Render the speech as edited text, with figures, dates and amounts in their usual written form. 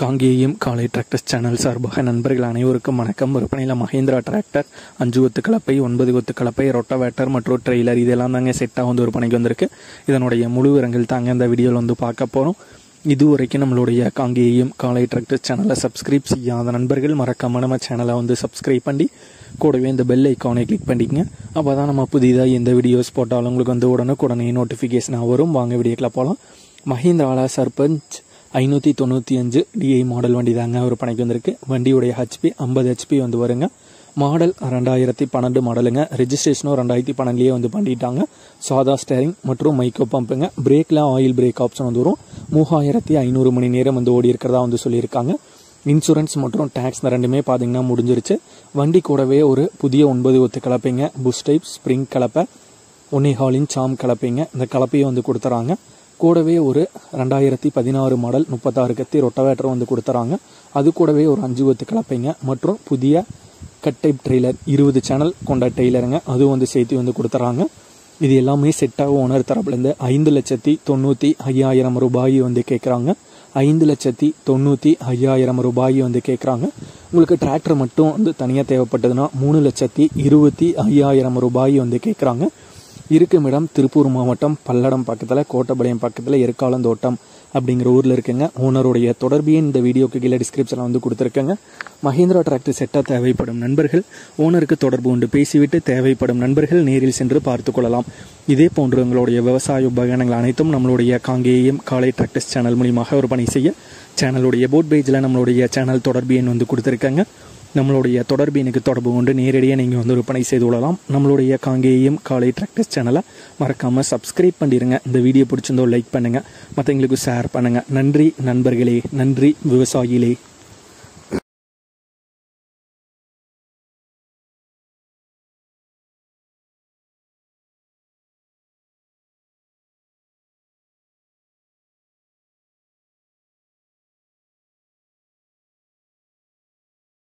காங்கேயம் காலை tractors channel சார்பாக நண்பர்கள் அனைவருக்கும் வணக்கம். விற்பனையில் மஹேந்திரா டிராக்டர் 5 கொத்து கலப்பை, 9 கொத்து கலப்பை, ரொட்டவேட்டர் மற்றும் ட்ரெய்லர் இதெல்லாம் தாங்க செட்டாக வந்து விற்பனைக்கு வந்திருக்கு. இதனுடைய முழு விவரங்கள் தாங்க இந்த வீடியோவில் வந்து பார்க்க போகிறோம். இதுவரைக்கும் நம்மளுடைய காங்கேயம் காலை டிராக்டர்ஸ் சேனலை சப்ஸ்கிரைப் செய்யாத நண்பர்கள் மறக்காம நம்ம சேனலை வந்து சப்ஸ்கிரைப் பண்ணி கூடவே இந்த பெல் ஐக்கானை கிளிக் பண்ணிக்கங்க. அப்போ தான் நம்ம புதிதாக எந்த வீடியோஸ் போட்டாலும் உங்களுக்கு வந்து உடனே நோட்டிஃபிகேஷனாக வரும். வாங்க வீடியோக்கில் போகலாம். மஹேந்திராவில் சர்பஞ்ச் 595 DI மாடல் வண்டி தாங்க விற்பனைக்கு வந்திருக்கு. வண்டியுடைய ஹெச்பி 50 HP வந்து வருங்க. மாடல் 2012 மாடலுங்க. ரெஜிஸ்ட்ரேஷனும் 2012 வந்து பண்ணிட்டாங்க. சாதா ஸ்டேரிங் மற்றும் மைக்கோ பம்புங்க. பிரேக்கில் ஆயில் பிரேக் ஆப்ஷன் வந்து வரும். 3500 மணி நேரம் வந்து ஓடி இருக்கிறதா வந்து சொல்லியிருக்காங்க. இன்சூரன்ஸ் மற்றும் டேக்ஸ் ரெண்டுமே பார்த்தீங்கன்னா முடிஞ்சிருச்சு. வண்டி கூடவே ஒரு புதிய 9 கொத்து கலப்பைங்க, புஷ் டைப் ஸ்ப்ரிங் கலப்பை, 1.25 இன்ச் சாம் கலப்பைங்க. இந்த கலப்பையை வந்து கொடுத்துறாங்க. கூடவே ஒரு 2016 மாடல் 36 கத்தி ரொட்டவேட்டர் வந்து கொடுத்துறாங்க. அது கூடவே ஒரு 5 கொத்து கலப்பைங்க மற்றும் புதிய கட் டைப் ட்ரெய்லர் 20 சேனல் கொண்ட டெய்லருங்க, அதுவும் வந்து சேர்த்து வந்து கொடுத்துறாங்க. இது எல்லாமே செட்டாக ஓனர் தரப்புலேருந்து 5,95,000 ரூபாய் வந்து கேட்குறாங்க. 5,95,000 ரூபாய் வந்து கேட்குறாங்க. உங்களுக்கு டிராக்டர் மட்டும் வந்து தனியாக தேவைப்பட்டதுன்னா 3,25,000 ரூபாய் வந்து கேட்குறாங்க. இருக்கும் இடம் திருப்பூர் மாவட்டம் பல்லடம் பக்கத்தில், கோட்டபாளையம் பக்கத்தில் எருக்காலந்தோட்டம் அப்படிங்கிற ஊரில் இருக்குங்க. ஓனருடைய தொடர்பையே இந்த வீடியோக்கு கீழே டிஸ்கிரிப்ஷனில் வந்து கொடுத்துருக்கேங்க. மஹேந்திரா டிராக்டர் செட்டாக தேவைப்படும் நண்பர்கள் ஓனருக்கு தொடர்பு கொண்டு பேசிவிட்டு தேவைப்படும் நண்பர்கள் நேரில் சென்று பார்த்து கொள்ளலாம். இதே போன்று உங்களுடைய விவசாய உபகரணங்கள் அனைத்தும் நம்மளுடைய காங்கேயம் காலை டிராக்டர்ஸ் சேனல் மூலியமாக விற்பனை செய்ய சேனலுடைய போட் பேஜில் நம்மளுடைய சேனல் தொடர்பு எண் வந்து கொடுத்துருக்காங்க. நம்மளுடைய தொடர்பு எனக்கு தொடர்பு கொண்டு நேரடியாக நீங்கள் வந்து விற்பனை செய்து கொள்ளலாம். நம்மளுடைய காங்கேயம் காலை டிராக்டர்ஸ் சேனலை மறக்காமல் சப்ஸ்கிரைப் பண்ணிடுங்க. இந்த வீடியோ பிடிச்சிருந்தோ லைக் பண்ணுங்கள், மற்றவங்களுக்கு ஷேர் பண்ணுங்கள். நன்றி நண்பர்களே, நன்றி விவசாயிகளே.